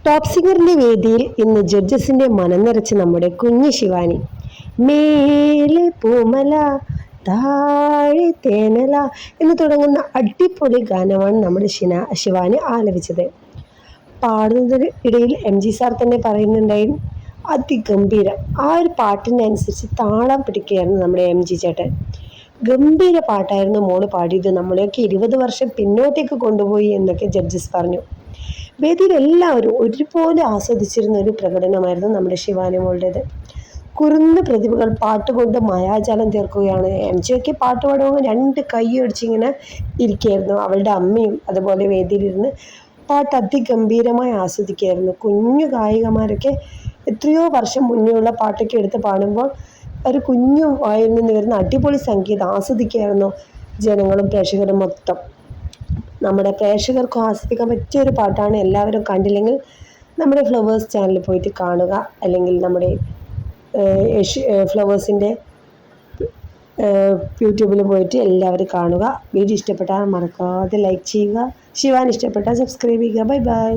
Top സിംഗറിന്റെ വേദിയിൽ ഇന്ന് ജഡ്ജസിന്റെ മനം നിറച്ച് നമ്മുടെ കുഞ്ഞു ശിവാനി. മേലെ പൂമല താഴെ തേനല എന്ന് തുടങ്ങുന്ന അടിപൊളി ഗാനമാണ് നമ്മുടെ ശിവാനി ആലപിച്ചത്. പാടുന്നതിന് ഇടയിൽ MG സാർ തന്നെ പറയുന്നുണ്ടായിരുന്നു, അതിഗംഭീരം. ആ ഒരു പാട്ടിനനുസരിച്ച് താളം പിടിക്കുകയായിരുന്നു നമ്മുടെ MG ചേട്ടൻ. ഗംഭീര പാട്ടായിരുന്നു മോള് പാടിയത്, നമ്മളെയൊക്കെ 20 വർഷം പിന്നോട്ടേക്ക് കൊണ്ടുപോയി എന്നൊക്കെ ജഡ്ജസ് പറഞ്ഞു. വേദിയിൽ എല്ലാവരും ഒരുപോലെ ആസ്വദിച്ചിരുന്ന ഒരു പ്രകടനമായിരുന്നു നമ്മുടെ ശിവാനി മോളുടേത്. കുറുന്ന പ്രതിഭകൾ പാട്ടുകൊണ്ട് മായാജാലം തീർക്കുകയാണ്. MG ഒക്കെ പാട്ട് പാടുമ്പോൾ 2 കൈയടിച്ച് ഇങ്ങനെ ഇരിക്കുകയായിരുന്നു. അവളുടെ അമ്മയും അതുപോലെ വേദിയിലിരുന്ന് പാട്ട് അതിഗംഭീരമായി ആസ്വദിക്കുകയായിരുന്നു. കുഞ്ഞു ഗായികമാരൊക്കെ എത്രയോ വർഷം മുന്നേ ഉള്ള പാട്ടൊക്കെ എടുത്ത് പാടുമ്പോൾ ഒരു കുഞ്ഞു വായിൽ നിന്ന് വരുന്ന അടിപൊളി സംഗീതം ആസ്വദിക്കുകയായിരുന്നു ജനങ്ങളും പ്രേക്ഷകരും മൊത്തം. നമ്മുടെ പ്രേക്ഷകർക്കും ആസ്വദിക്കാൻ പറ്റിയ ഒരു പാട്ടാണ്. എല്ലാവരും കണ്ടില്ലെങ്കിൽ നമ്മുടെ ഫ്ലവേഴ്സ് ചാനലിൽ പോയിട്ട് കാണുക, അല്ലെങ്കിൽ നമ്മുടെ ഫ്ലവേഴ്സിൻ്റെ യൂട്യൂബിൽ പോയിട്ട് എല്ലാവരും കാണുക. വീഡിയോ ഇഷ്ടപ്പെട്ടാൽ മറക്കാതെ ലൈക്ക് ചെയ്യുക. ശിവാൻ ഇഷ്ടപ്പെട്ടാൽ സബ്സ്ക്രൈബ് ചെയ്യുക. Bye bye.